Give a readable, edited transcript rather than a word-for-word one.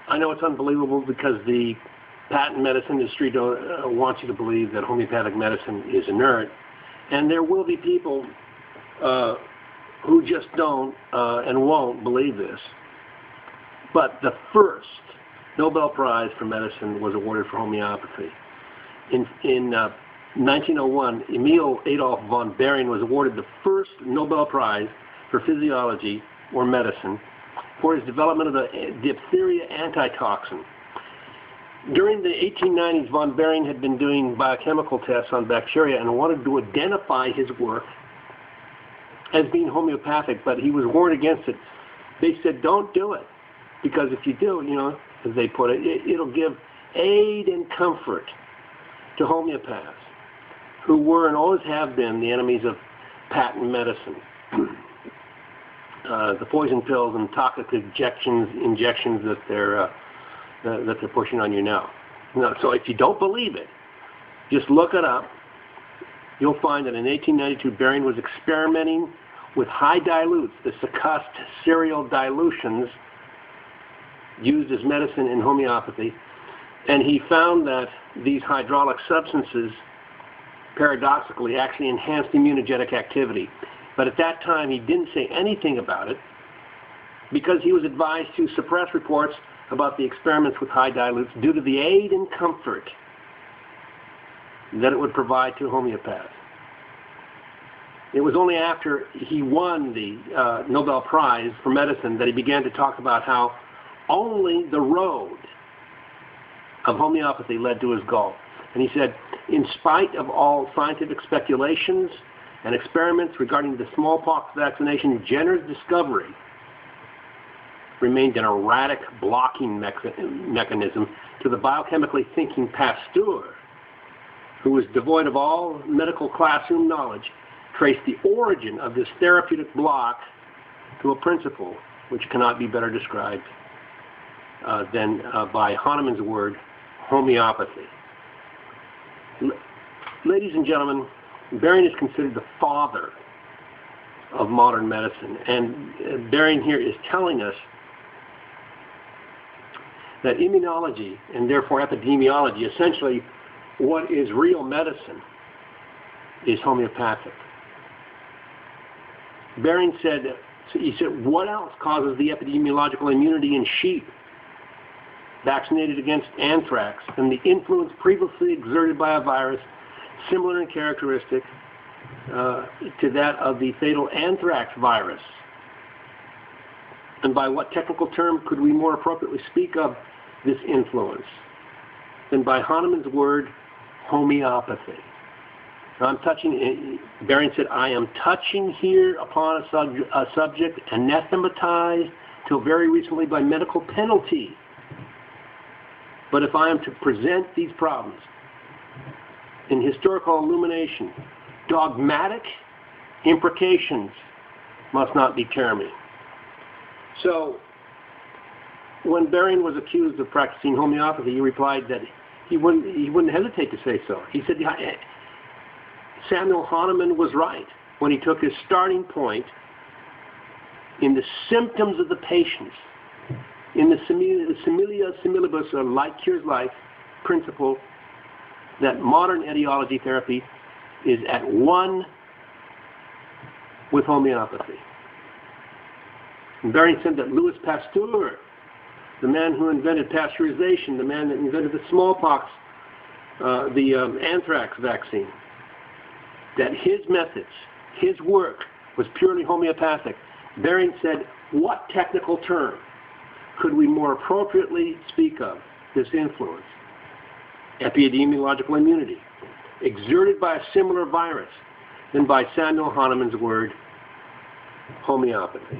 I know it's unbelievable because the patent medicine industry wants you to believe that homeopathic medicine is inert, and there will be people who just don't and won't believe this. But the first Nobel Prize for medicine was awarded for homeopathy. In 1901, Emil Adolf von Behring was awarded the first Nobel Prize for physiology or medicine for his development of the diphtheria antitoxin. During the 1890s, von Behring had been doing biochemical tests on bacteria and wanted to identify his work as being homeopathic, but he was warned against it. They said, don't do it, because if you do, you know, as they put it, it'll give aid and comfort to homeopaths, who were and always have been the enemies of patent medicine. The poison pills and toxic injections that they're pushing on you now. So if you don't believe it, just look it up. You'll find that in 1892, Behring was experimenting with high dilutes, the succussed cereal dilutions used as medicine in homeopathy, and he found that these hydraulic substances, paradoxically, actually enhanced immunogenic activity. But at that time, he didn't say anything about it because he was advised to suppress reports about the experiments with high dilutes due to the aid and comfort that it would provide to homeopaths. It was only after he won the Nobel Prize for medicine that he began to talk about how only the road of homeopathy led to his goal. And he said, in spite of all scientific speculations and experiments regarding the smallpox vaccination, Jenner's discovery remained an erratic blocking mechanism to the biochemically thinking Pasteur, who was devoid of all medical classroom knowledge, traced the origin of this therapeutic block to a principle which cannot be better described than by Hahnemann's word, homeopathy. Ladies and gentlemen, Behring is considered the father of modern medicine, and Behring here is telling us that immunology, and therefore epidemiology, essentially what is real medicine, is homeopathic. Behring said, what else causes the epidemiological immunity in sheep vaccinated against anthrax and the influence previously exerted by a virus similar in characteristic to that of the fatal anthrax virus? And by what technical term could we more appropriately speak of this influence than by Hahnemann's word, homeopathy? Now Behring said, I am touching here upon a subject anathematized till very recently by medical penalty. But if I am to present these problems in historical illumination, dogmatic imprecations must not deter me. So, when Behring was accused of practicing homeopathy, he replied that he wouldn't hesitate to say so. He said, Samuel Hahnemann was right when he took his starting point in the symptoms of the patients, in the similia similibus, or like cures like principle, that modern etiology therapy is at one with homeopathy. And Behring said that Louis Pasteur, the man who invented pasteurization, the man that invented the smallpox, the anthrax vaccine, that his methods, his work was purely homeopathic. Behring said, what technical term could we more appropriately speak of this influence? Epidemiological immunity, exerted by a similar virus than by Samuel Hahnemann's word, homeopathy.